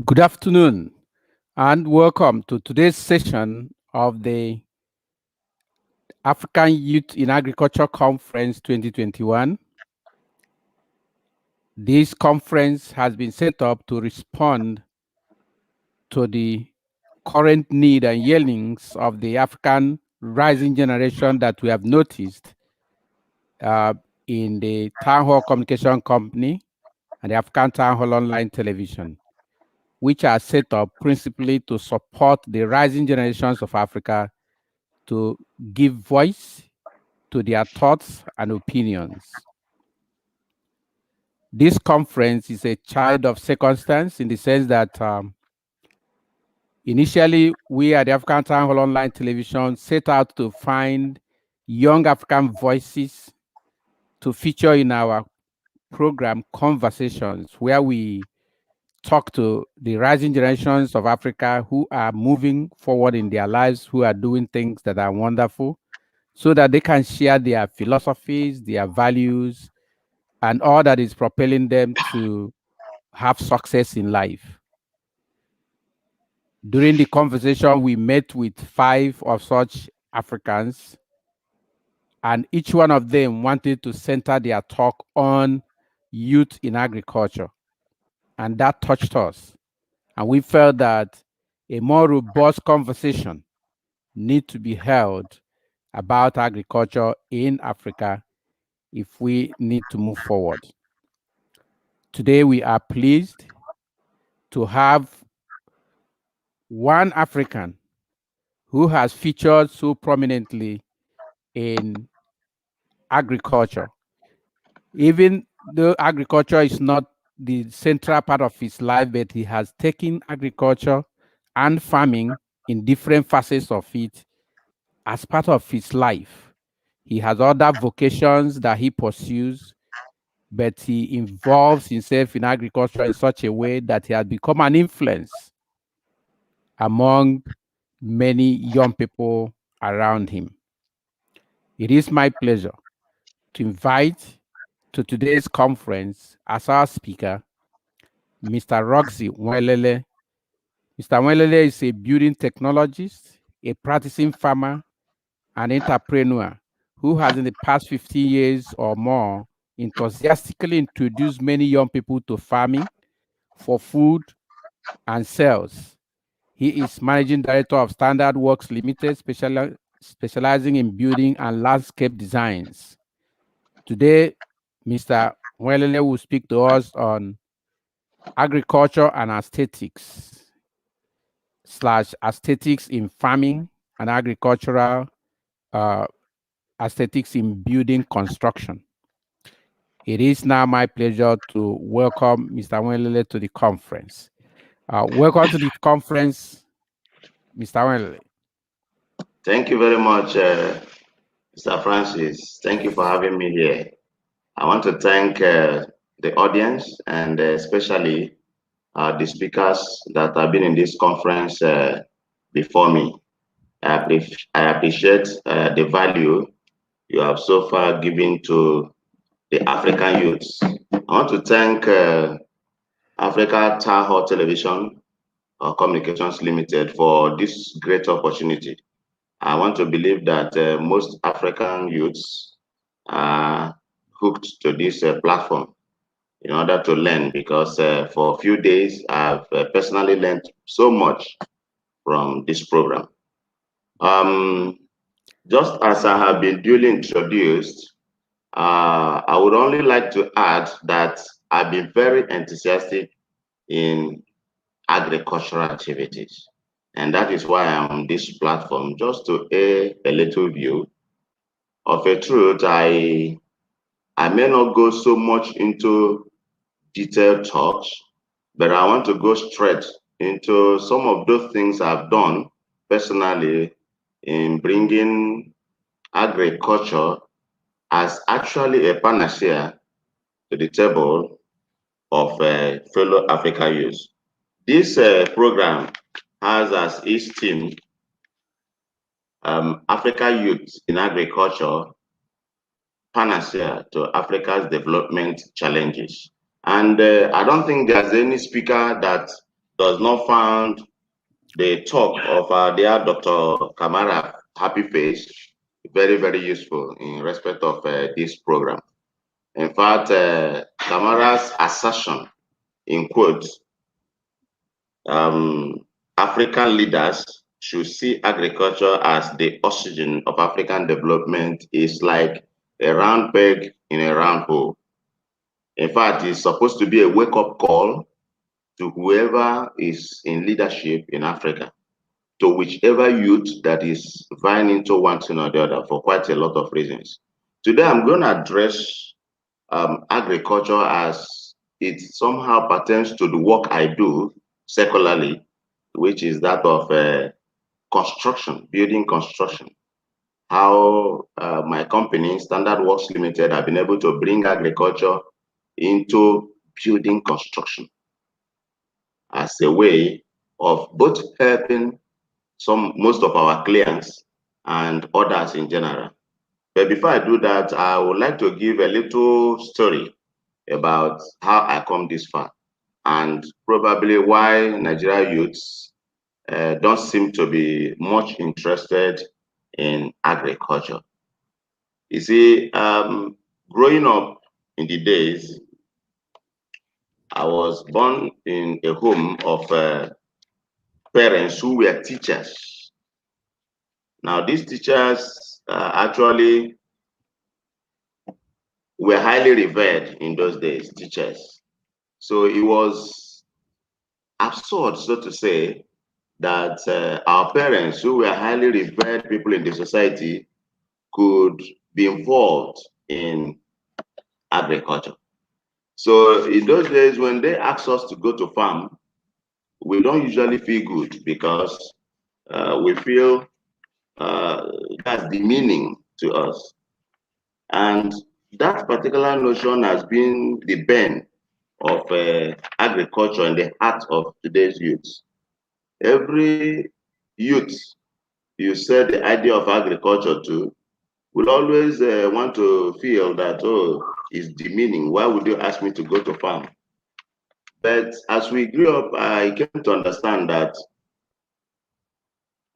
Good afternoon and welcome to today's session of the African Youth in Agriculture Conference 2021. This conference has been set up to respond to the current need and yearnings of the African rising generation that we have noticed in the Town Hall Communication Company and the African Town Hall Online Television, which are set up principally to support the rising generations of Africa to give voice to their thoughts and opinions. This conference is a child of circumstance in the sense that initially we at the African Town Hall Online Television set out to find young African voices to feature in our program Conversations, where we talk to the rising generations of Africa who are moving forward in their lives, who are doing things that are wonderful, so that they can share their philosophies, their values, and all that is propelling them to have success in life. During the conversation, we met with 5 of such Africans, and each one of them wanted to center their talk on youth in agriculture. And that touched us. And we felt that a more robust conversation need to be held about agriculture in Africa if we need to move forward. Today, we are pleased to have one African who has featured so prominently in agriculture. Even though agriculture is not the central part of his life, but he has taken agriculture and farming in different facets of it as part of his life. He has other vocations that he pursues, but he involves himself in agriculture in such a way that he has become an influence among many young people around him. It is my pleasure to invite to today's conference as our speaker, Mr. Roxy Nwaelele. Mr. Nwaelele is a building technologist, a practicing farmer, and entrepreneur who has in the past 15 years or more enthusiastically introduced many young people to farming for food and sales. He is managing director of Standard Works Limited, specializing in building and landscape designs. Today, Mr. Nwaelele will speak to us on agriculture and aesthetics / aesthetics in farming and agricultural aesthetics in building construction. It is now my pleasure to welcome Mr. Nwaelele to the conference. Welcome to the conference, Mr. Nwaelele. Thank you very much, Mr. Francis. Thank you for having me here. I want to thank the audience and especially the speakers that have been in this conference before me. I appreciate the value you have so far given to the African youths. I want to thank Africa Town Hall Television Communications Limited for this great opportunity. I want to believe that most African youths are hooked to this platform in order to learn, because for a few days I've personally learned so much from this program. Just as I have been duly introduced, I would only like to add that I've been very enthusiastic in agricultural activities. And that is why I'm on this platform, just to a little view of a truth. I may not go so much into detailed talks, but I want to go straight into some of those things I've done personally in bringing agriculture as actually a panacea to the table of fellow African youth. This program has as its theme Africa Youth in Agriculture, Panacea to Africa's Development Challenges. And I don't think there's any speaker that does not find the talk of our dear Dr. Tamara Happyface very, very useful in respect of this program. In fact, Tamara's assertion, in quotes, African leaders should see agriculture as the oxygen of African development is like a round peg in a round hole. In fact, it's supposed to be a wake-up call to whoever is in leadership in Africa, to whichever youth that is vying into one thing or the other for quite a lot of reasons. Today, I'm going to address agriculture as it somehow pertains to the work I do secularly, which is that of construction, building construction. How my company, Standard Works Limited, have been able to bring agriculture into building construction as a way of both helping most of our clients and others in general. But before I do that, I would like to give a little story about how I come this far and probably why Nigeria youths don't seem to be much interested in agriculture. You see, growing up in the days, I was born in a home of parents who were teachers. Now, these teachers actually were highly revered in those days, teachers. So it was absurd, so to say, that our parents, who were highly revered people in the society, could be involved in agriculture. So in those days, when they asked us to go to farm, we don't usually feel good because we feel that's demeaning to us. And that particular notion has been the bane of agriculture in the heart of today's youth. Every youth you said the idea of agriculture to will always want to feel that, oh, it's demeaning. Why would you ask me to go to farm? But as we grew up, I came to understand that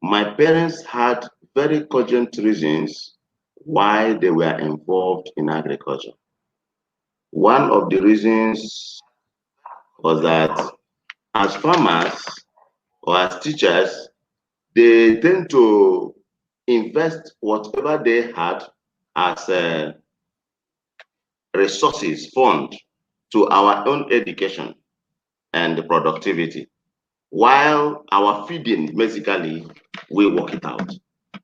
my parents had very cogent reasons why they were involved in agriculture. One of the reasons was that as farmers or as teachers, they tend to invest whatever they had as resources, fund to our own education and productivity, while our feeding, basically, we work it out.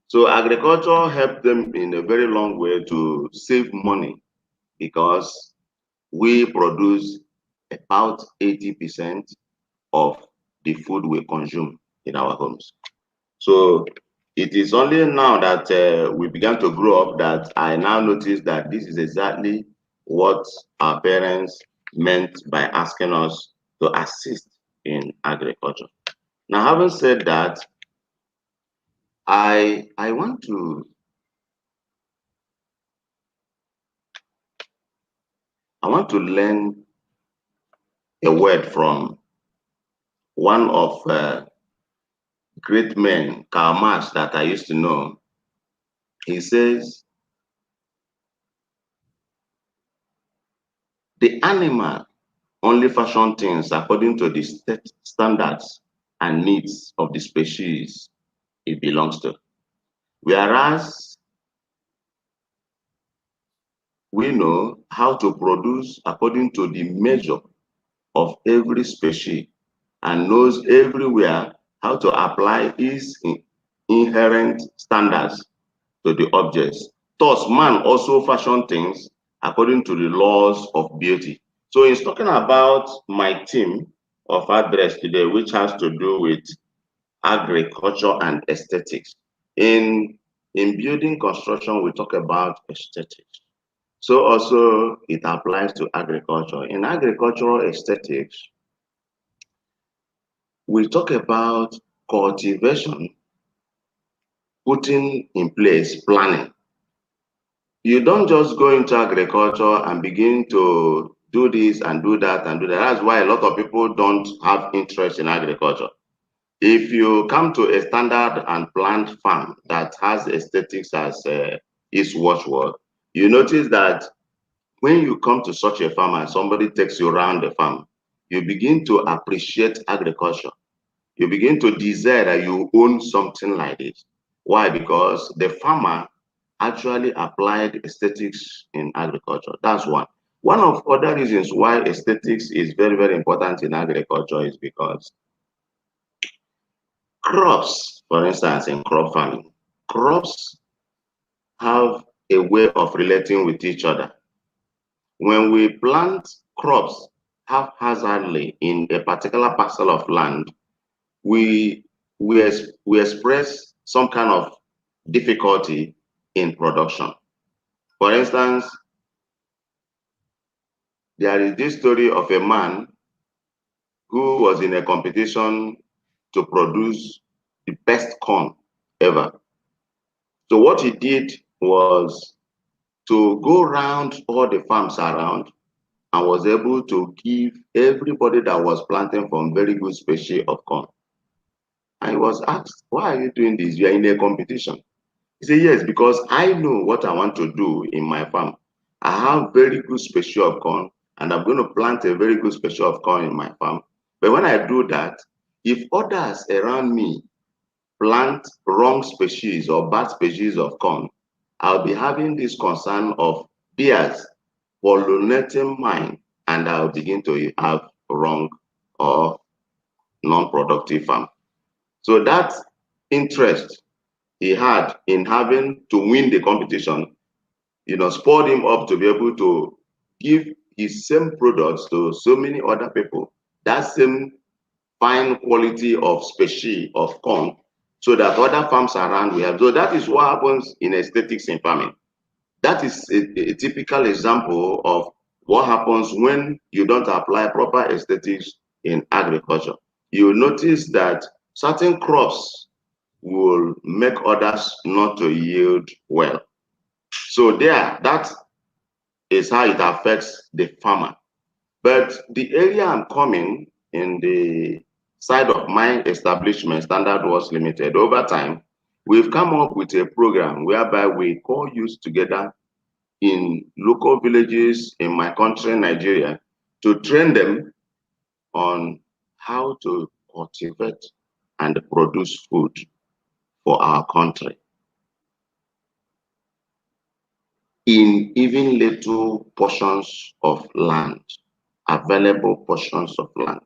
So agriculture helped them in a very long way to save money because we produce about 80% of the food we consume in our homes. So it is only now that we began to grow up that I now notice that this is exactly what our parents meant by asking us to assist in agriculture. Now, having said that, I want to learn a word from one of great men, Karl Marx, that I used to know. He says, the animal only fashion things according to the standards and needs of the species it belongs to. Whereas we know how to produce according to the measure of every species and knows everywhere how to apply its inherent standards to the objects. Thus, man also fashion things according to the laws of beauty. So he's talking about my theme of address today, which has to do with agriculture and aesthetics. In building construction, we talk about aesthetics. So also it applies to agriculture. In agricultural aesthetics, we talk about cultivation, putting in place planning. You don't just go into agriculture and begin to do this and do that and do that. That's why a lot of people don't have interest in agriculture. If you come to a standard and planned farm that has aesthetics as its watchword, you notice that when you come to such a farm and somebody takes you around the farm, you begin to appreciate agriculture. You begin to desire that you own something like this. Why? Because the farmer actually applied aesthetics in agriculture. That's one. One of other reasons why aesthetics is very, very important in agriculture is because crops, for instance, in crop farming, crops have a way of relating with each other. When we plant crops haphazardly in a particular parcel of land, we, we express some kind of difficulty in production. For instance, there is this story of a man who was in a competition to produce the best corn ever. So what he did was to go around all the farms around and was able to give everybody that was planting from very good species of corn. And he was asked, why are you doing this? You are in a competition. He said, yes, because I know what I want to do in my farm. I have very good species of corn, and I'm going to plant a very good species of corn in my farm. But when I do that, if others around me plant wrong species or bad species of corn, I'll be having this concern of bears pollinating mine, and I'll begin to have wrong or non-productive farm. So that interest he had in having to win the competition, spurred him up to be able to give his same products to so many other people, that same fine quality of species of corn, so that other farms around will have. So that is what happens in aesthetics in farming. That is a typical example of what happens when you don't apply proper aesthetics in agriculture. You notice that certain crops will make others not to yield well. So that is how it affects the farmer. But the area I'm coming in the side of my establishment, Standard Works Limited, over time, we've come up with a program whereby we call youth together in local villages in my country, Nigeria, to train them on how to cultivate and produce food for our country in even little portions of land, available portions of land.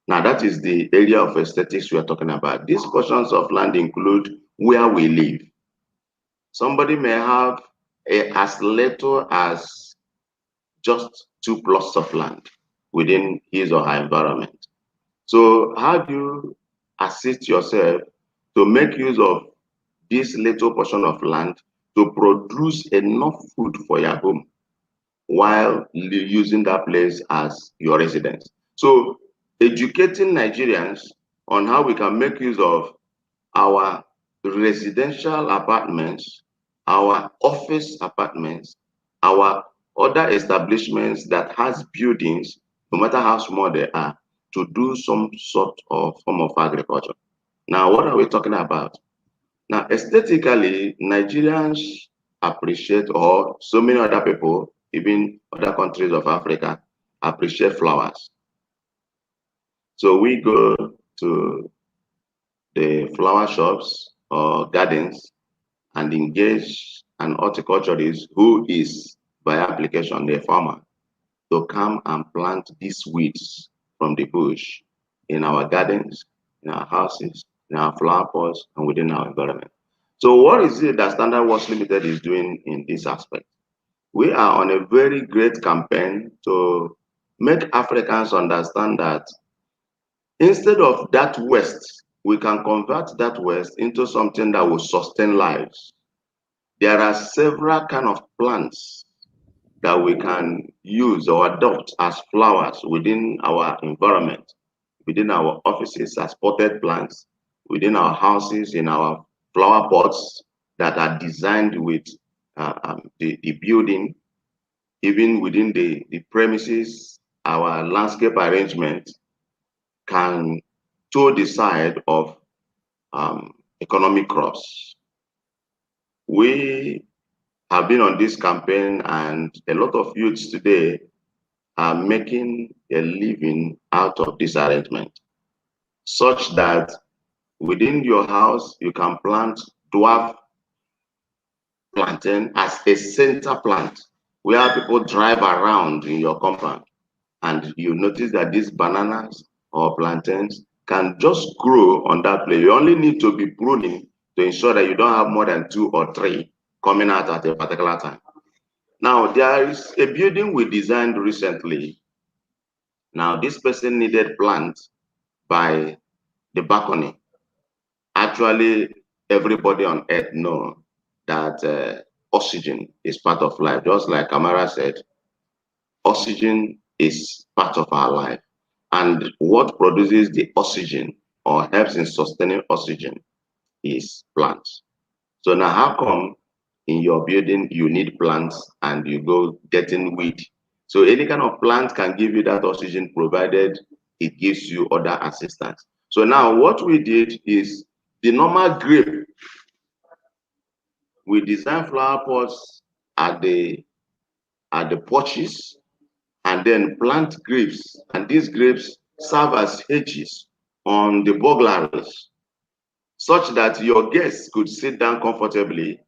Now, that is the area of aesthetics we are talking about. These portions of land include where we live. Somebody may have as little as just 2 plots of land within his or her environment. So how do you assist yourself to make use of this little portion of land to produce enough food for your home while using that place as your residence? So educating Nigerians on how we can make use of our residential apartments, our office apartments, our other establishments that has buildings, no matter how small they are, to do some sort of form of agriculture. Now, what are we talking about? Now, aesthetically, Nigerians appreciate, or so many other people, even other countries of Africa, appreciate flowers. So we go to the flower shops or gardens and engage an horticulturist who is, by application, a farmer, to come and plant these weeds from the bush in our gardens, in our houses, in our flower pots, and within our environment. So what is it that Standard Works Limited is doing in this aspect? We are on a very great campaign to make Africans understand that instead of that waste, we can convert that waste into something that will sustain lives. There are several kind of plants that we can use or adopt as flowers within our environment, within our offices as potted plants, within our houses, in our flower pots that are designed with the building. even within the premises, our landscape arrangement can toe the side of economic crops. We have been on this campaign, and a lot of youths today are making a living out of this arrangement, such that within your house you can plant dwarf plantain as a center plant where people drive around in your compound, and you notice that these bananas or plantains can just grow on that place. You only need to be pruning to ensure that you don't have more than 2 or 3 coming out at a particular time. Now, there is a building we designed recently. Now, this person needed plants by the balcony. Actually, everybody on earth know that oxygen is part of life. Just like Tamara said, oxygen is part of our life. And what produces the oxygen or helps in sustaining oxygen is plants. So now how come in your building you need plants and you go getting weed? So any kind of plant can give you that oxygen provided it gives you other assistance. So now what we did is the normal grape, we design flower pots at the porches and then plant grapes, and these grapes serve as hedges on the burglaries, such that your guests could sit down comfortably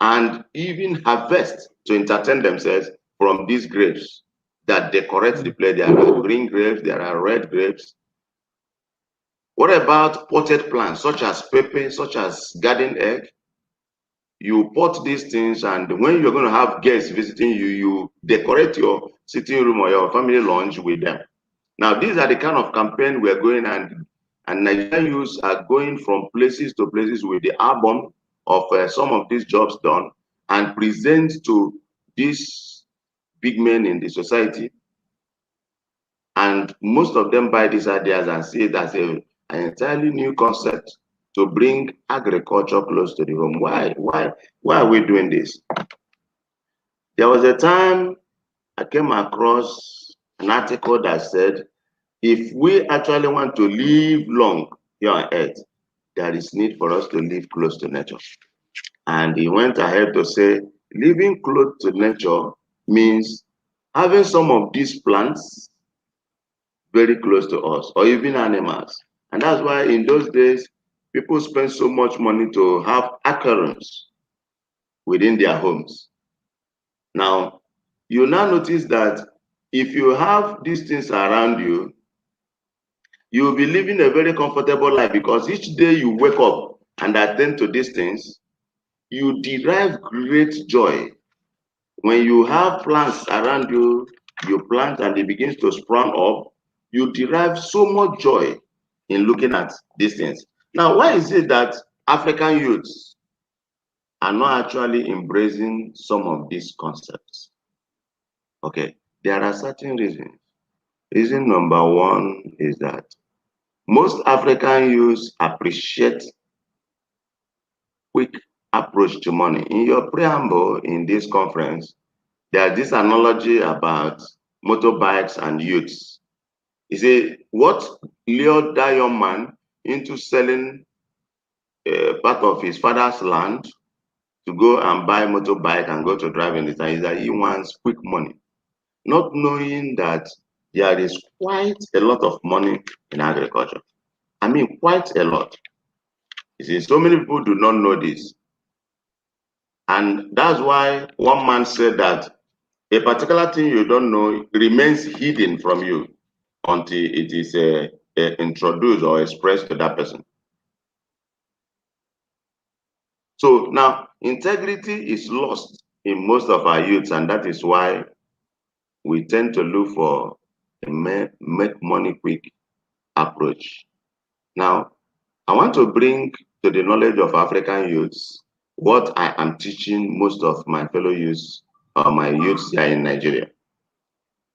and even harvest to entertain themselves from these grapes that decorate the place. There are green grapes, there are red grapes. What about potted plants such as pepper, such as garden egg? You pot these things, and when you're going to have guests visiting you, you decorate your sitting room or your family lounge with them. Now, these are the kind of campaign we're going, and Nigerian youths are going from places to places with the album of some of these jobs done and present to these big men in the society. And most of them buy these ideas and see it as an entirely new concept to bring agriculture close to the home. Why are we doing this? There was a time I came across an article that said, if we actually want to live long here on earth, there is need for us to live close to nature. And he went ahead to say, living close to nature means having some of these plants very close to us, or even animals. And that's why in those days, people spend so much money to have aquariums within their homes. Now, you now notice that if you have these things around you, you'll be living a very comfortable life, because each day you wake up and attend to these things, you derive great joy. When you have plants around you, you plant and it begins to sprout up, you derive so much joy in looking at these things. Now, why is it that African youths are not actually embracing some of these concepts? Okay, there are certain reasons. Reason number one is that most African youths appreciate quick approach to money. In your preamble in this conference, there's this analogy about motorbikes and youths. You see, what lured that young man into selling part of his father's land to go and buy a motorbike and go to drive in the town is that he wants quick money, not knowing that there is quite a lot of money in agriculture. I mean, quite a lot. You see, so many people do not know this. And that's why one man said that a particular thing you don't know remains hidden from you until it is introduced or expressed to that person. So now, integrity is lost in most of our youths, and that is why we tend to look for a make money quick approach. Now, I want to bring to the knowledge of African youths what I am teaching most of my fellow youths or my youths here in Nigeria.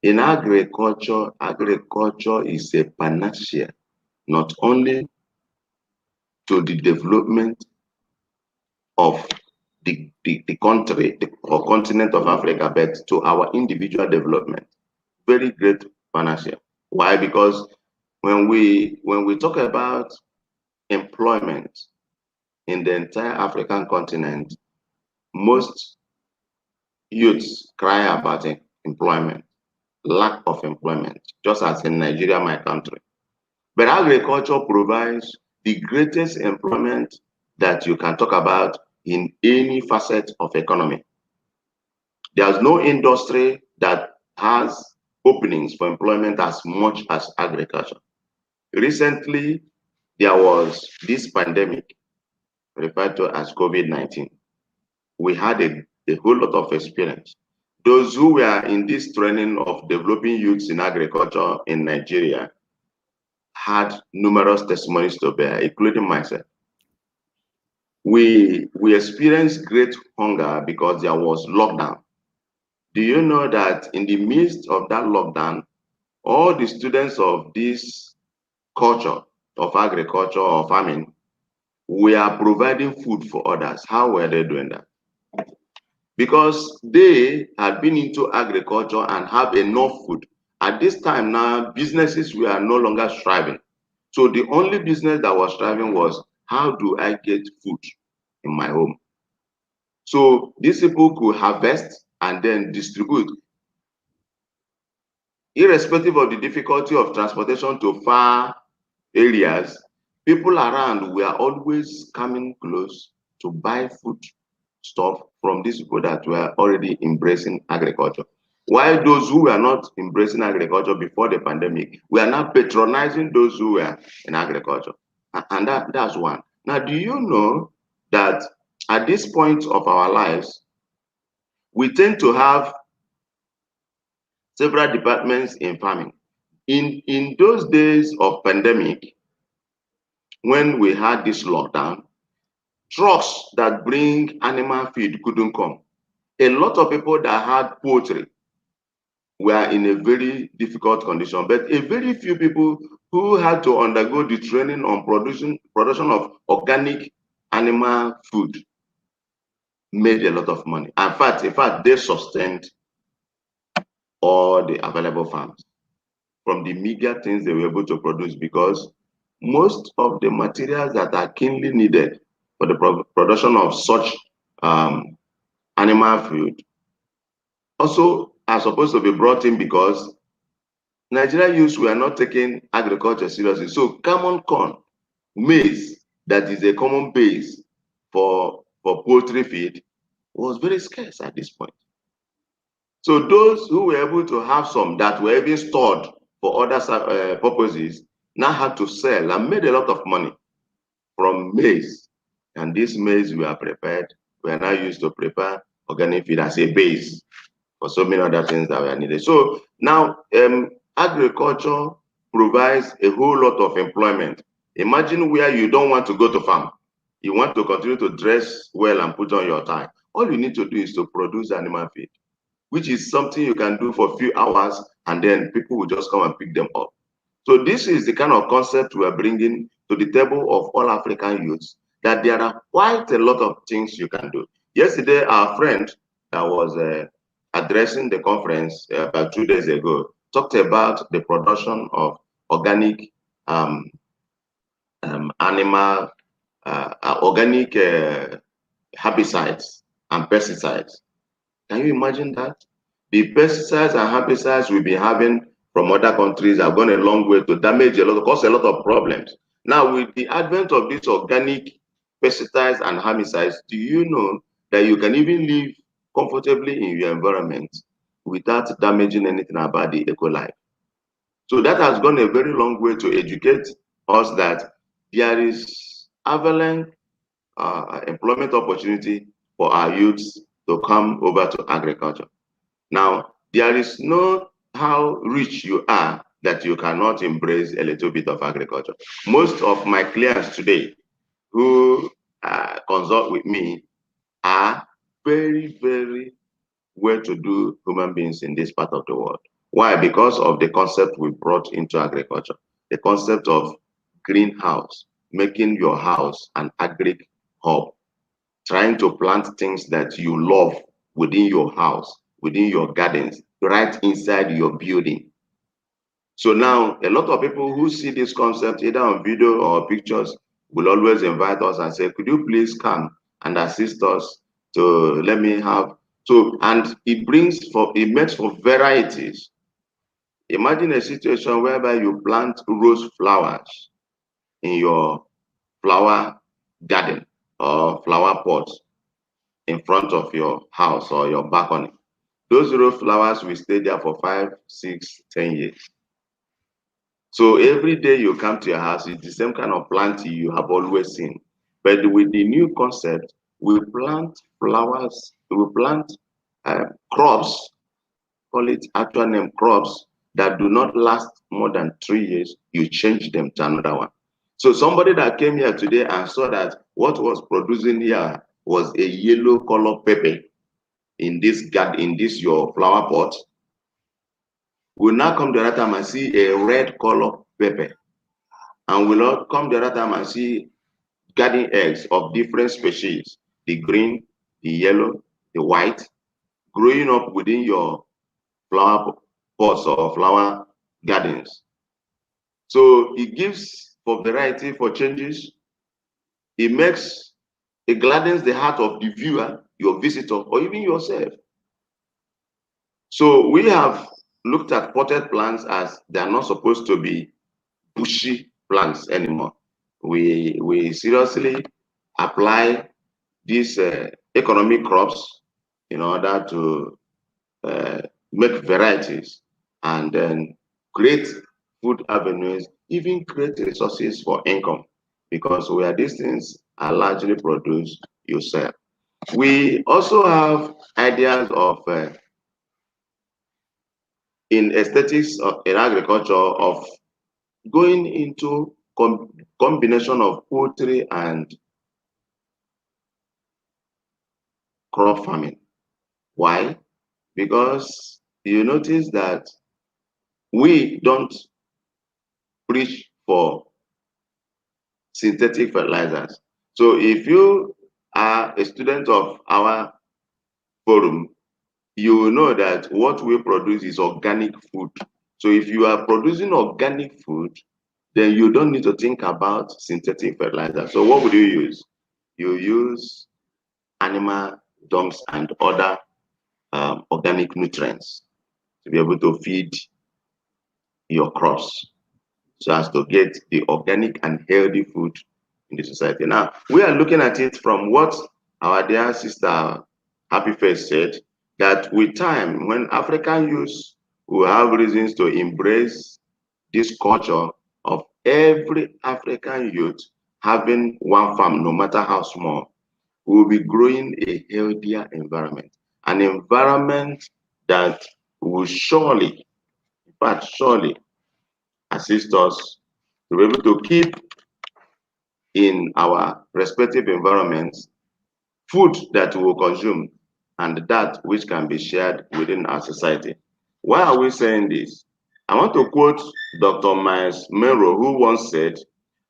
In agriculture, agriculture is a panacea, not only to the development of the country or continent of Africa, but to our individual development. Very great partnership. Why? Because when we talk about employment in the entire African continent, most youths cry about employment, lack of employment, just as in Nigeria, my country. But agriculture provides the greatest employment that you can talk about in any facet of economy. There's no industry that has openings for employment as much as agriculture. Recently, there was this pandemic referred to as COVID-19. We had a whole lot of experience. Those who were in this training of developing youths in agriculture in Nigeria had numerous testimonies to bear, including myself. We experienced great hunger because there was lockdown. Do you know that in the midst of that lockdown, all the students of this culture of agriculture or farming, we are providing food for others? How were they doing that? Because they had been into agriculture and have enough food. At this time now, businesses were no longer striving. So the only business that was striving was, how do I get food in my home? So these people could harvest and then distribute. Irrespective of the difficulty of transportation to far areas, people around were always coming close to buy food stuff from these people that were already embracing agriculture. While those who were not embracing agriculture before the pandemic, we are now patronizing those who were in agriculture. And that's one. Now, do you know that at this point of our lives, we tend to have several departments in farming. In those days of pandemic, when we had this lockdown, trucks that bring animal feed couldn't come. A lot of people that had poultry were in a very difficult condition, but a very few people who had to undergo the training on production of organic animal food made a lot of money. In fact, they sustained all the available farms from the meager things they were able to produce, because most of the materials that are keenly needed for the production of such animal food also are supposed to be brought in, because Nigerian youths were not taking agriculture seriously. So common corn, maize, that is a common base for poultry feed, was very scarce at this point. So those who were able to have some that were even stored for other purposes now had to sell and made a lot of money from maize. And this maize we are now used to prepare organic feed as a base for so many other things that were needed. So now agriculture provides a whole lot of employment. Imagine where you don't want to go to farm. You want to continue to dress well and put on your tie. All you need to do is to produce animal feed, which is something you can do for a few hours, and then people will just come and pick them up. So this is the kind of concept we are bringing to the table of all African youths, that there are quite a lot of things you can do. Yesterday, our friend that was addressing the conference about 2 days ago talked about the production of organic animal, organic herbicides and pesticides. Can you imagine that? The pesticides and herbicides we've been having from other countries have gone a long way to cause a lot of problems. Now, with the advent of these organic pesticides and herbicides, do you know that you can even live comfortably in your environment without damaging anything about the eco life? So that has gone a very long way to educate us that there is avalanche employment opportunity for our youths to come over to agriculture. Now, there is no how rich you are that you cannot embrace a little bit of agriculture. Most of my clients today who consult with me are very, very well-to-do human beings in this part of the world. Why? Because of the concept we brought into agriculture, the concept of greenhouse, making your house an agri hub, trying to plant things that you love within your house, within your gardens, right inside your building. So now a lot of people who see this concept either on video or pictures will always invite us and say, could you please come and assist us to let me have, so, and it makes for varieties. Imagine a situation whereby you plant rose flowers in your flower garden or flower pot in front of your house or your balcony. Those rose flowers will stay there for 5, 6, 10 years. So every day you come to your house, it's the same kind of plant you have always seen. But with the new concept, we plant flowers, we plant crops, call it actual name crops, that do not last more than 3 years. You change them to another one. So somebody that came here today and saw that what was producing here was a yellow color pepper in this garden, in this your flower pot, will now come the other time and see a red color pepper. And will not come the other time and see garden eggs of different species, the green, the yellow, the white, growing up within your flower pots or flower gardens. So it gives for variety, for changes. It gladdens the heart of the viewer, your visitor, or even yourself. So we have looked at potted plants as they are not supposed to be bushy plants anymore. We seriously apply these economic crops in order to make varieties and then create food avenues, even create resources for income, because where these things are largely produced, you sell. We also have ideas of in aesthetics in agriculture of going into combination of poultry and crop farming. Why? Because you notice that we don't preach for synthetic fertilizers. So if you are a student of our forum, you will know that what we produce is organic food. So if you are producing organic food, then you don't need to think about synthetic fertilizer. So what would you use? You use animal dumps and other organic nutrients to be able to feed your crops, so as to get the organic and healthy food in the society. Now, we are looking at it from what our dear sister Happyface said, that with time, when African youth will have reasons to embrace this culture of every African youth having one farm, no matter how small, we will be growing a healthier environment, an environment that will surely, in fact, surely assist us to be able to keep in our respective environments food that we will consume and that which can be shared within our society. Why are we saying this? I want to quote Dr. Miles Monroe, who once said,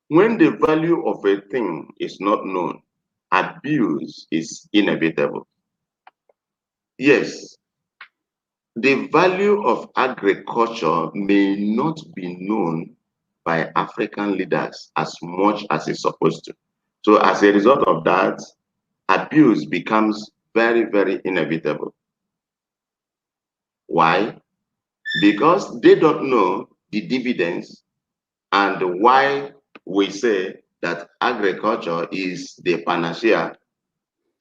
when the value of a thing is not known, abuse is inevitable. Yes, the value of agriculture may not be known by African leaders as much as it's supposed to. So as a result of that, abuse becomes very, very inevitable. Why? Because they don't know the dividends and why we say that agriculture is the panacea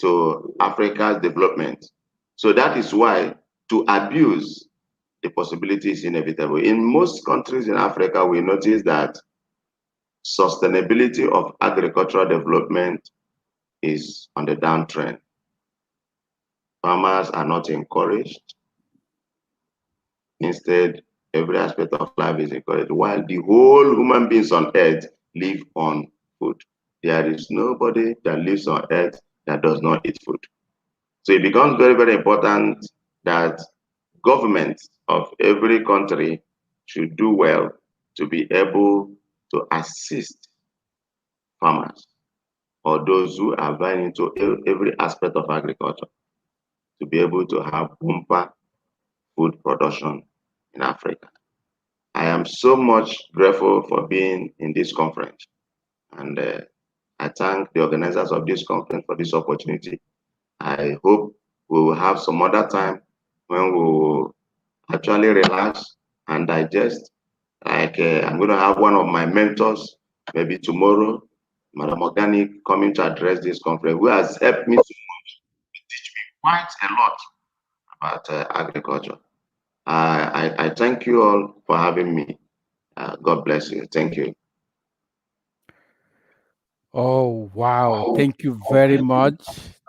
to Africa's development. So that is why to abuse the possibility is inevitable. In most countries in Africa, we notice that sustainability of agricultural development is on the downtrend. Farmers are not encouraged. Instead, every aspect of life is encouraged, while the whole human beings on earth live on food. There is nobody that lives on earth that does not eat food. So it becomes very, very important that governments of every country should do well to be able to assist farmers or those who are very into every aspect of agriculture to be able to have bumper food production in Africa. I am so much grateful for being in this conference, and I thank the organizers of this conference for this opportunity. I hope we will have some other time when we will actually relax and digest. Like I'm going to have one of my mentors, maybe tomorrow, Madam Organic, coming to address this conference, who has helped me to teach me quite a lot about agriculture. I thank you all for having me. God bless you. Thank you. Oh, wow. Thank you very much.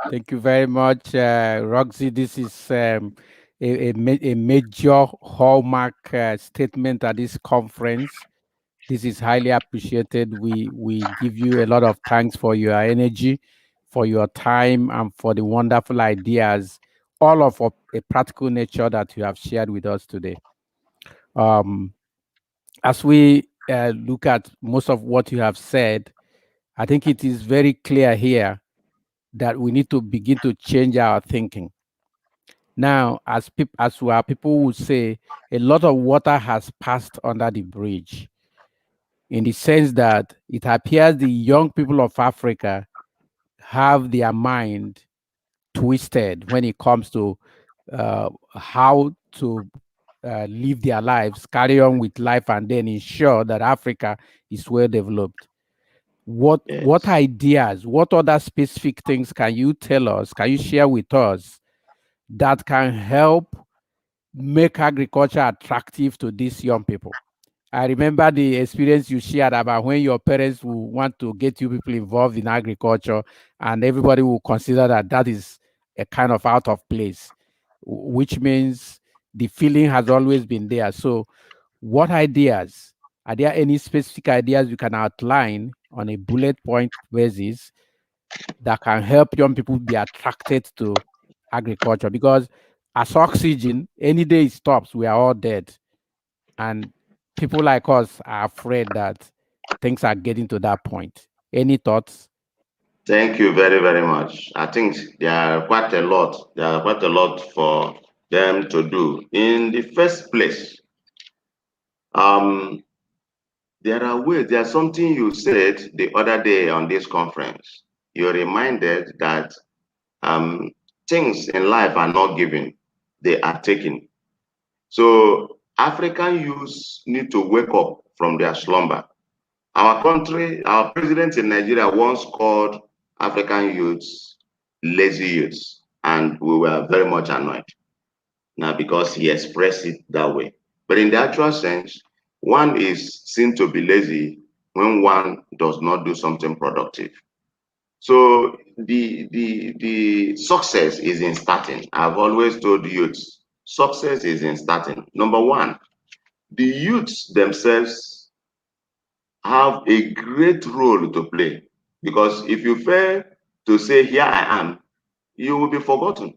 Thank you very much, Roxy. This is a major hallmark statement at this conference. This is highly appreciated. We give you a lot of thanks for your energy, for your time, and for the wonderful ideas, all of a practical nature that you have shared with us today. Um, as we look at most of what you have said, I think it is very clear here that we need to begin to change our thinking. Now, as well, people would say, a lot of water has passed under the bridge, in the sense that it appears the young people of Africa have their mind twisted when it comes to how to live their lives, carry on with life, and then ensure that Africa is well developed. What Yes. ideas, what other specific things can you tell us, can you share with us that can help make agriculture attractive to these young people? I remember the experience you shared about when your parents will want to get you people involved in agriculture, and everybody will consider that that is a kind of out of place, which means the feeling has always been there. So, what ideas? Are there any specific ideas you can outline on a bullet point basis that can help young people be attracted to agriculture? Because as oxygen, any day it stops, we are all dead. And people like us are afraid that things are getting to that point. Any thoughts? Thank you very, very much. I think there are quite a lot. There are quite a lot for them to do. In the first place, um, there are ways. There's something you said the other day on this conference. You reminded that um, things in life are not given; they are taken. So African youths need to wake up from their slumber. Our country, our president in Nigeria once called African youths lazy youths, and we were very much annoyed now because he expressed it that way. But in the actual sense, one is seen to be lazy when one does not do something productive. So the success is in starting. I've always told youths, success is in starting. Number one, the youths themselves have a great role to play, because if you fail to say here I am, you will be forgotten.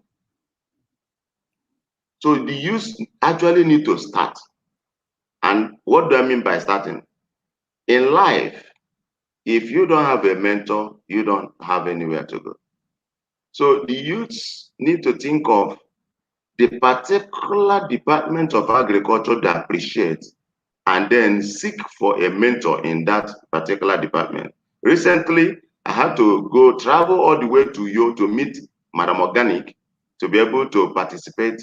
So the youth actually need to start. And what do I mean by starting? In life, if you don't have a mentor, you don't have anywhere to go. So the youths need to think of the particular department of agriculture they appreciate, and then seek for a mentor in that particular department. Recently, I had to go travel all the way to Yo to meet Madam Organic to be able to participate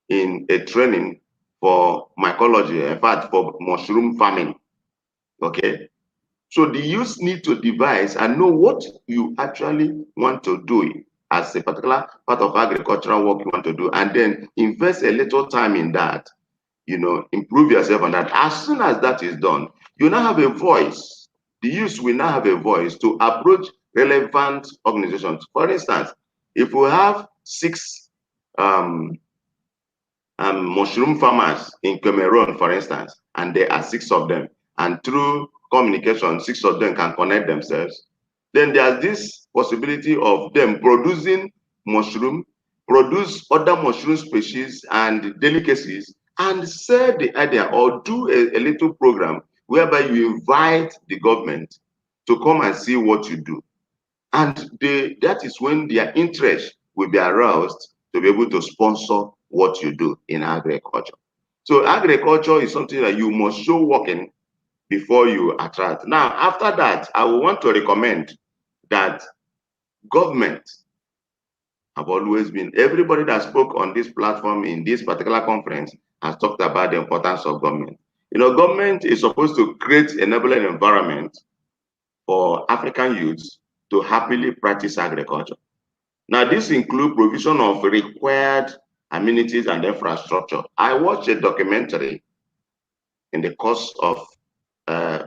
in a training for mycology, in fact, for mushroom farming. Okay. So the youth need to devise and know what you actually want to do as a particular part of agricultural work you want to do, and then invest a little time in that, improve yourself on that. As soon as that is done, you now have a voice. The youth will now have a voice to approach relevant organizations. For instance, if we have six um, mushroom farmers in Cameroon, for instance, and there are six of them, and through communication, six of them can connect themselves, then there's this possibility of them producing mushroom, produce other mushroom species and delicacies, and sell the idea or do a little program whereby you invite the government to come and see what you do. And that is when their interest will be aroused to be able to sponsor what you do in agriculture. So agriculture is something that you must show working before you attract. Now, after that, I will want to recommend that government have always been, everybody that spoke on this platform in this particular conference has talked about the importance of government. You know, government is supposed to create enabling environment for African youths to happily practice agriculture. Now, this includes provision of required amenities and infrastructure. I watched a documentary in the course of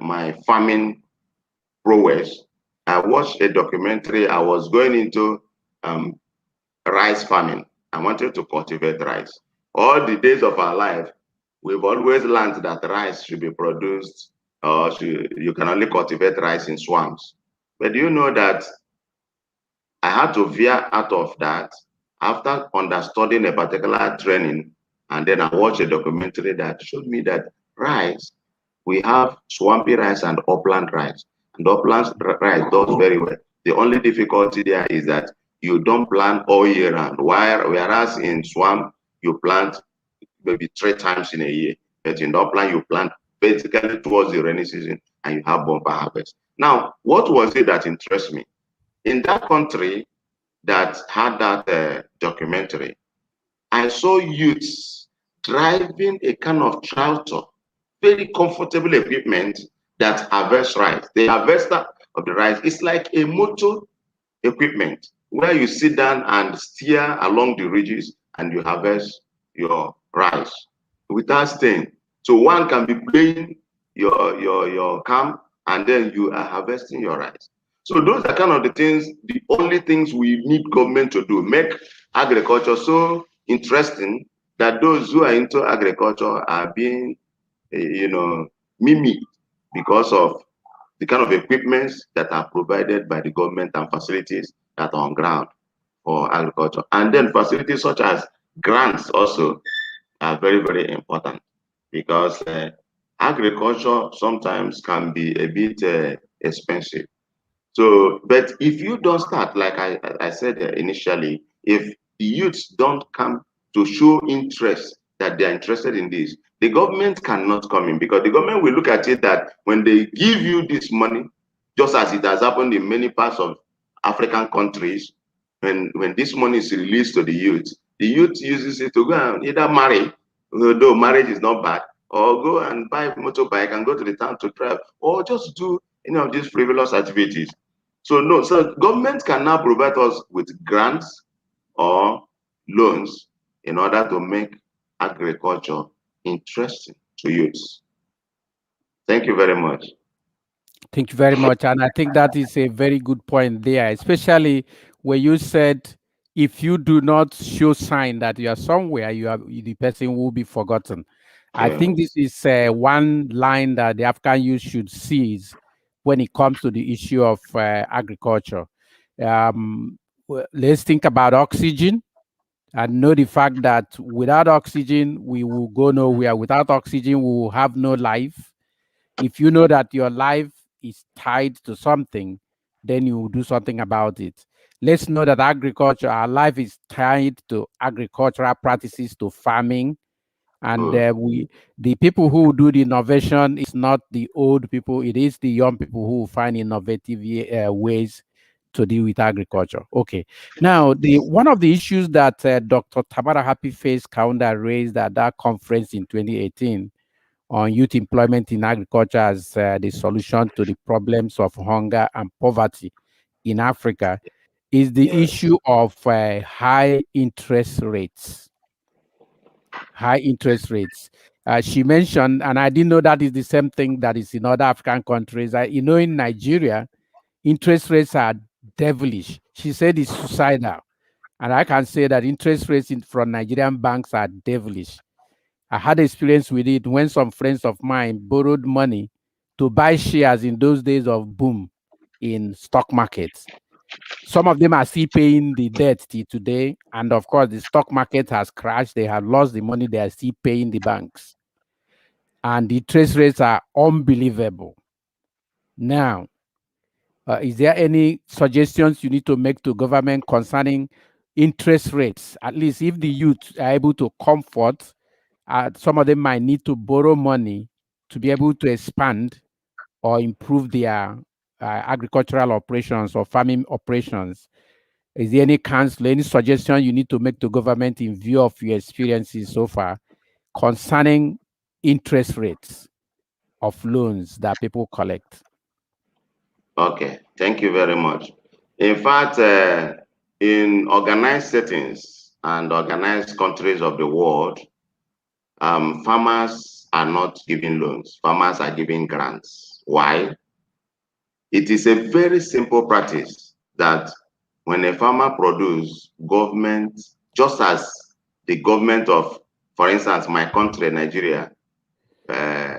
my farming prowess. I watched a documentary. I was going into um, rice farming. I wanted to cultivate rice. All the days of our life, we've always learned that rice should be produced, or you can only cultivate rice in swamps. But do you know that I had to veer out of that after understudying a particular training, and then I watched a documentary that showed me that rice, we have swampy rice and upland rice. And upland rice does very well. The only difficulty there is that you don't plant all year round, whereas in swamp, you plant maybe 3 times in a year. But in upland, you plant basically towards the rainy season and you have bumper harvest. Now, what was it that interests me? In that country that had that documentary, I saw youths driving a kind of tractor, very comfortable equipment that harvests rice. The harvester of the rice is like a motor equipment where you sit down and steer along the ridges and you harvest your rice without staying. So one can be playing your camp and then you are harvesting your rice. So those are kind of the things, the only things we need government to do, make agriculture so interesting that those who are into agriculture are being, mimicked because of the kind of equipments that are provided by the government and facilities that are on ground for agriculture. And then facilities such as grants also are very, very important because agriculture sometimes can be a bit expensive. So, but if you don't start, like I said initially, if the youths don't come to show interest that they are interested in this, the government cannot come in because the government will look at it that when they give you this money, just as it has happened in many parts of African countries, when this money is released to the youth uses it to go and either marry, though marriage is not bad, or go and buy a motorbike and go to the town to drive, or just do any of these frivolous activities. So no, so government can now provide us with grants or loans in order to make agriculture interesting to youths. Thank you very much. Thank you very much. And I think that is a very good point there, especially where you said if you do not show sign that you are somewhere, you are the person will be forgotten. I Yeah. think this is one line that the African youth should seize when it comes to the issue of agriculture. Let's think about oxygen and know the fact that without oxygen, we will go nowhere. Without oxygen, we will have no life. If you know that your life is tied to something, then you will do something about it. Let's know that agriculture, our life is tied to agricultural practices, to farming, and Good. the people who do the innovation is not the old people; it is the young people who find innovative ways to deal with agriculture. Okay, now the one of the issues that Dr. Tamara Happyface Kaunda raised at that conference in 2018 on youth employment in agriculture as the solution to the problems of hunger and poverty in Africa is the Yes. issue of high interest rates. High interest rates. She mentioned, and I didn't know that is the same thing that is in other African countries. In Nigeria, interest rates are devilish. She said it's suicidal. And I can say that interest rates from Nigerian banks are devilish. I had experience with it when some friends of mine borrowed money to buy shares in those days of boom in stock markets. Some of them are still paying the debt till today. And of course, the stock market has crashed. They have lost the money. They are still paying the banks. And the interest rates are unbelievable. Now, Is there any suggestions you need to make to government concerning interest rates? At least if the youth are able to comfort, some of them might need to borrow money to be able to expand or improve their agricultural operations or farming operations. Is there any counsel, any suggestion you need to make to government in view of your experiences so far concerning interest rates of loans that people collect? Okay, thank you very much. In fact, in organized settings and organized countries of the world, farmers are not giving loans. Farmers are giving grants. Why? It is a very simple practice that when a farmer produces, government, just as the government of, for instance, my country, Nigeria, uh,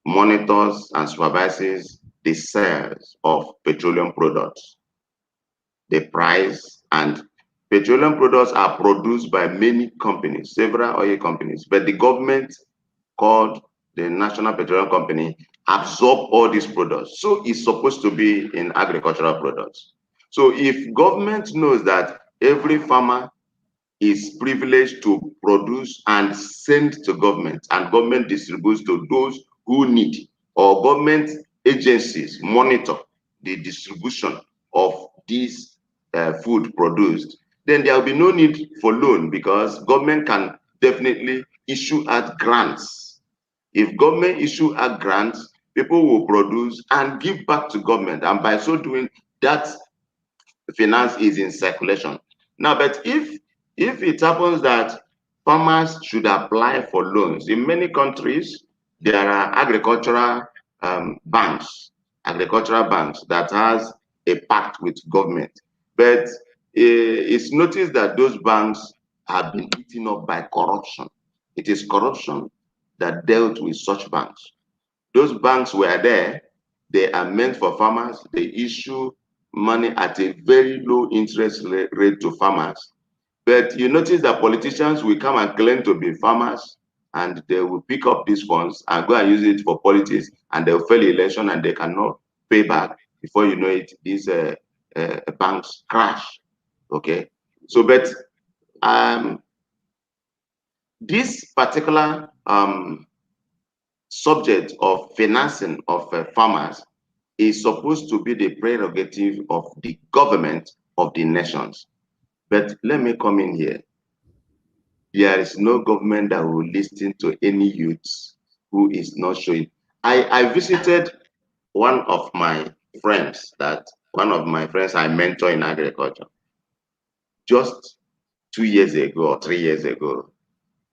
monitors and supervises the sales of petroleum products, the price, and petroleum products are produced by many companies, several oil companies, but the government called the National Petroleum Company absorb all these products. So it's supposed to be in agricultural products. So if government knows that every farmer is privileged to produce and send to government, and government distributes to those who need, or government agencies monitor the distribution of these food produced, then there will be no need for loan, because government can definitely issue out grants. If government issue out grants, people will produce and give back to government, and by so doing, that finance is in circulation. Now, but if it happens that farmers should apply for loans, in many countries there are agricultural banks that has a pact with government. But it's noticed that those banks have been eaten up by corruption. It is corruption that dealt with such banks. Those banks were there, they are meant for farmers, they issue money at a very low interest rate to farmers. But you notice that politicians will come and claim to be farmers, and they will pick up these funds and go and use it for politics, and they'll fail election and they cannot pay back. Before you know it, these banks crash. Okay, so but um, this particular subject of financing of farmers is supposed to be the prerogative of the government of the nations. But let me come in here. There is no government that will listen to any youth who is not showing. I visited one of my one of my friends I mentor in agriculture. Just 2 years ago or 3 years ago,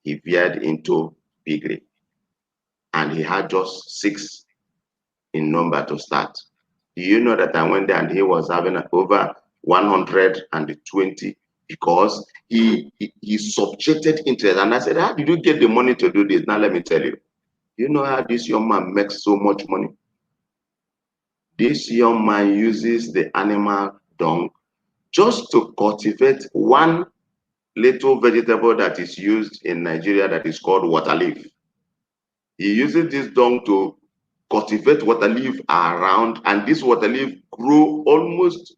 he veered into piggery, and he had just 6 in number to start. Do you know that I went there and he was having over 120, because he subjected interest. And I said, how did you get the money to do this? Now let me tell you. You know how this young man makes so much money? This young man uses the animal dung just to cultivate one little vegetable that is used in Nigeria that is called water leaf. He uses this dung to cultivate water leaf around, and this water leaf grow almost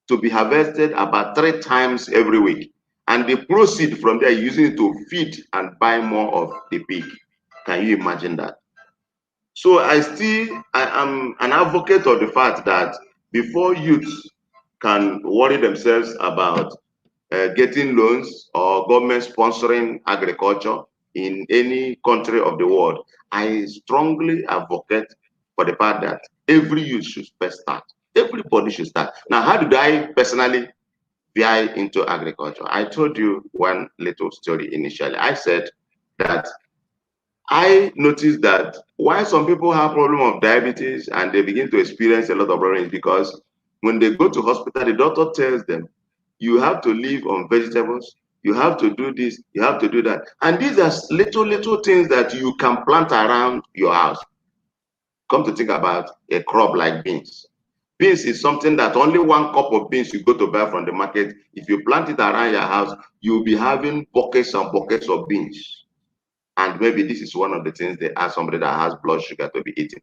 to be harvested about 3 times every week. And the proceed from there, using it to feed and buy more of the pig. Can you imagine that? So I am an advocate of the fact that before youths can worry themselves about getting loans or government sponsoring agriculture in any country of the world, I strongly advocate for the fact that every youth should first start. Everybody should start. Now, how did I personally veer into agriculture? I told you one little story initially. I said that I noticed that why some people have problem of diabetes and they begin to experience a lot of problems, because when they go to hospital, the doctor tells them, you have to live on vegetables, you have to do this, you have to do that. And these are little things that you can plant around your house. Come to think about a crop like beans. Beans is something that only 1 cup of beans you go to buy from the market. If you plant it around your house, you'll be having buckets and buckets of beans. And maybe this is one of the things they ask somebody that has blood sugar to be eating.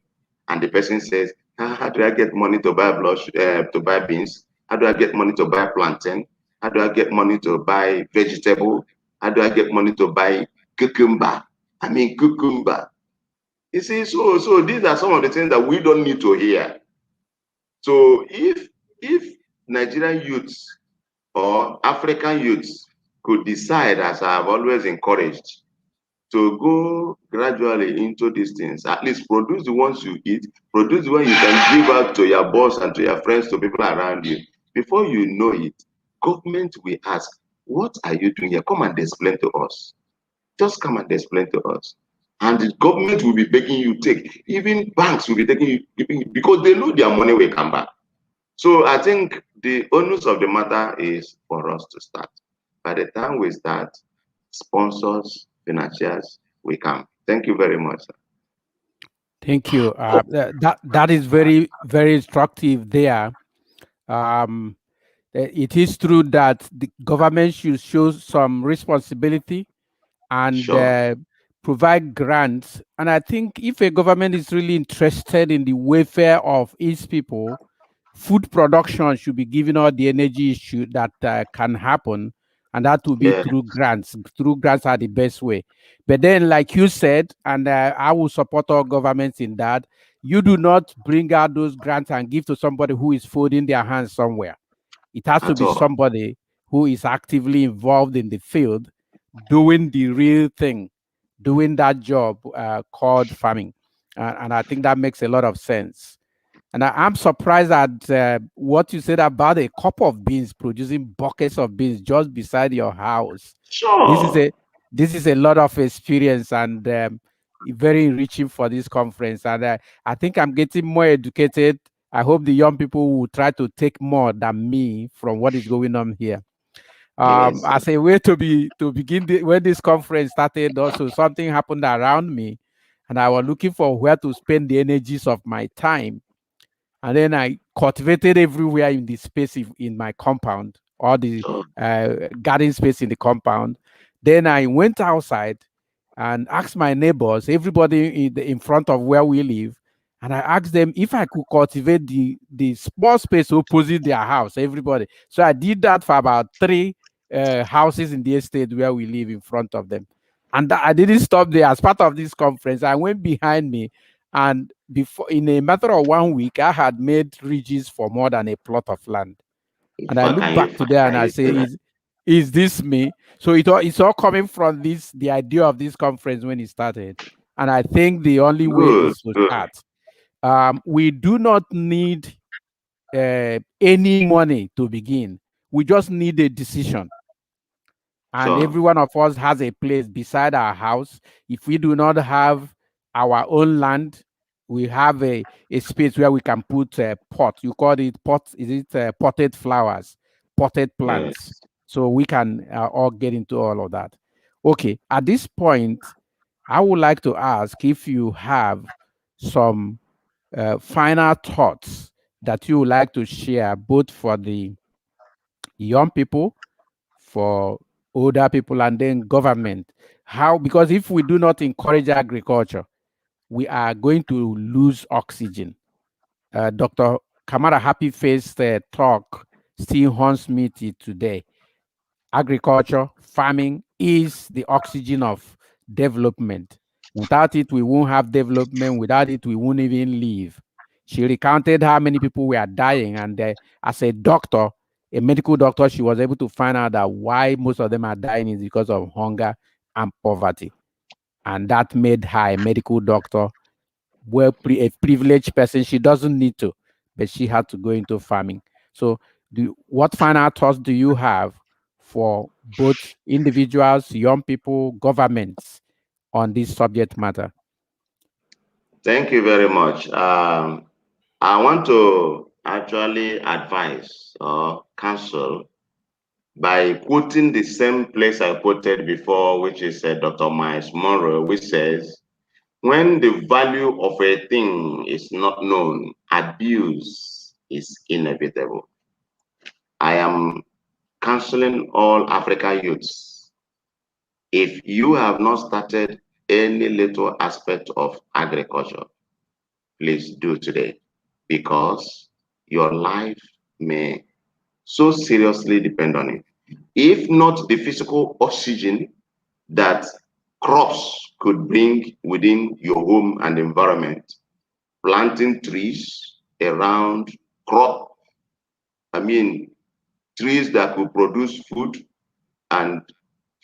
And the person says, How do I get money to buy to buy beans? How do I get money to buy plantain? How do I get money to buy vegetable? How do I get money to buy cucumber? I mean cucumber. You see, so these are some of the things that we don't need to hear. So if Nigerian youths or African youths could decide, as I have always encouraged, to go gradually into these things, at least produce the ones you eat, produce the one you can give out to your boss and to your friends, to people around you. Before you know it, government will ask, what are you doing here? Come and explain to us. Just come and explain to us. And the government will be begging you take. Even banks will be taking you, giving you, because they know their money will come back. So I think the onus of the matter is for us to start. By the time we start, sponsors, financiers will come. Thank you very much, sir. Thank you. That is very instructive there. Um, it is true that the government should show some responsibility and Sure. provide grants. And I think if a government is really interested in the welfare of its people, food production should be given all the energy issue that can happen, and that will be Yeah, through grants. Through grants are the best way. But then, like you said, and I will support all governments in that, you do not bring out those grants and give to somebody who is folding their hands somewhere. It has to at be all. somebody who is actively involved in the field, doing the real thing, doing that job called farming. And I think that makes a lot of sense. And I'm surprised at what you said about a cup of beans, producing buckets of beans just beside your house. This is Sure. a this is a lot of experience and very enriching for this conference. And I think I'm getting more educated. I hope the young people will try to take more than me from what is going on here. Yes. As a way to begin when this conference started, also something happened around me, and I was looking for where to spend the energies of my time, and then I cultivated everywhere in the space in my compound, or the Sure. garden space in the compound. Then I went outside and asked my neighbors, everybody in front of where we live, and I asked them if I could cultivate the small space opposite their house. Everybody. So I did that for about three houses in the estate where we live in front of them. And I didn't stop there. As part of this conference, I went behind me, and before in a matter of 1 week, I had made ridges for more than a plot of land. And I How look can you back to there and can I you say say, that? is this me? So it's all coming from the idea of this conference when it started. And I think the only way Good, is to good. start. We do not need any money to begin. We just need a decision, and Sure. every one of us has a place beside our house. If we do not have our own land, we have a space where we can put a pot. You call it pot, is it potted flowers, potted plants? Yes. So we can all get into all of that. Okay, at this point, I would like to ask if you have some final thoughts that you would like to share, both for the young people, for older people, and then government. How? Because if we do not encourage agriculture, we are going to lose oxygen. Dr. Kamara Happyface talk still haunts me till today. Agriculture, farming is the oxygen of development. Without it, we won't have development. Without it, we won't even live. She recounted how many people were dying, and as a doctor, a medical doctor, she was able to find out that why most of them are dying is because of hunger and poverty. And that made her a medical doctor, a privileged person. She doesn't need to, but she had to go into farming. So, what final thoughts do you have for both individuals, young people, governments on this subject matter? Thank you very much. I want to actually advise or counsel by quoting the same place I quoted before, which is Dr. Miles Monroe, which says, when the value of a thing is not known, abuse is inevitable. I am counseling all African youths. If you have not started any little aspect of agriculture, please do today. because your life may so seriously depend on it. If not the physical oxygen that crops could bring within your home and environment, planting trees around crop, I mean, trees that will produce food and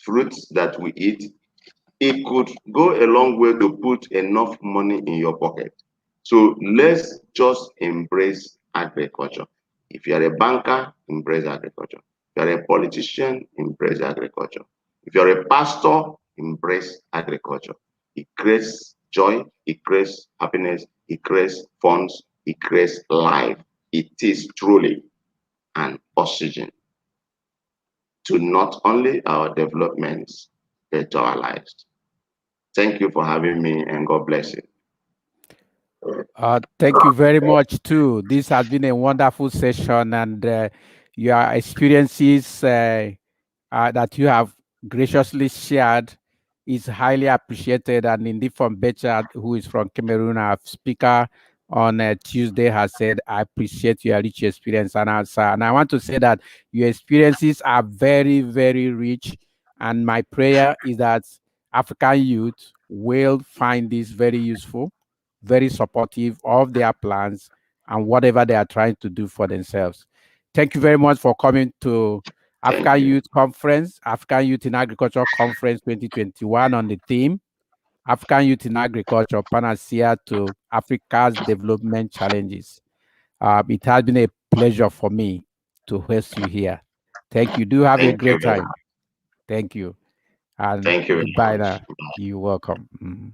fruits that we eat, it could go a long way to put enough money in your pocket. So let's just embrace agriculture. If you're a banker, embrace agriculture. If you're a politician, embrace agriculture. If you're a pastor, embrace agriculture. It creates joy, it creates happiness, it creates funds, it creates life. It is truly an oxygen to not only our developments, but to our lives. Thank you for having me, and God bless you. Thank you very much too. This has been a wonderful session, and your experiences that you have graciously shared is highly appreciated. And indeed, from Becha, who is from Cameroon, our speaker on Tuesday has said, I appreciate your rich experience and answer. And I want to say that your experiences are very, very rich. And my prayer is that African youth will find this very useful, very supportive of their plans and whatever they are trying to do for themselves. Thank you very much for coming to Thank African you. Youth Conference, African Youth in Agriculture Conference 2021 on the theme African Youth in Agriculture, Panacea to Africa's Development Challenges. It has been a pleasure for me to host you here. Thank you. Do have a Thank you great very time. much. Thank you. And Thank you very goodbye much. now. You're welcome. Mhm.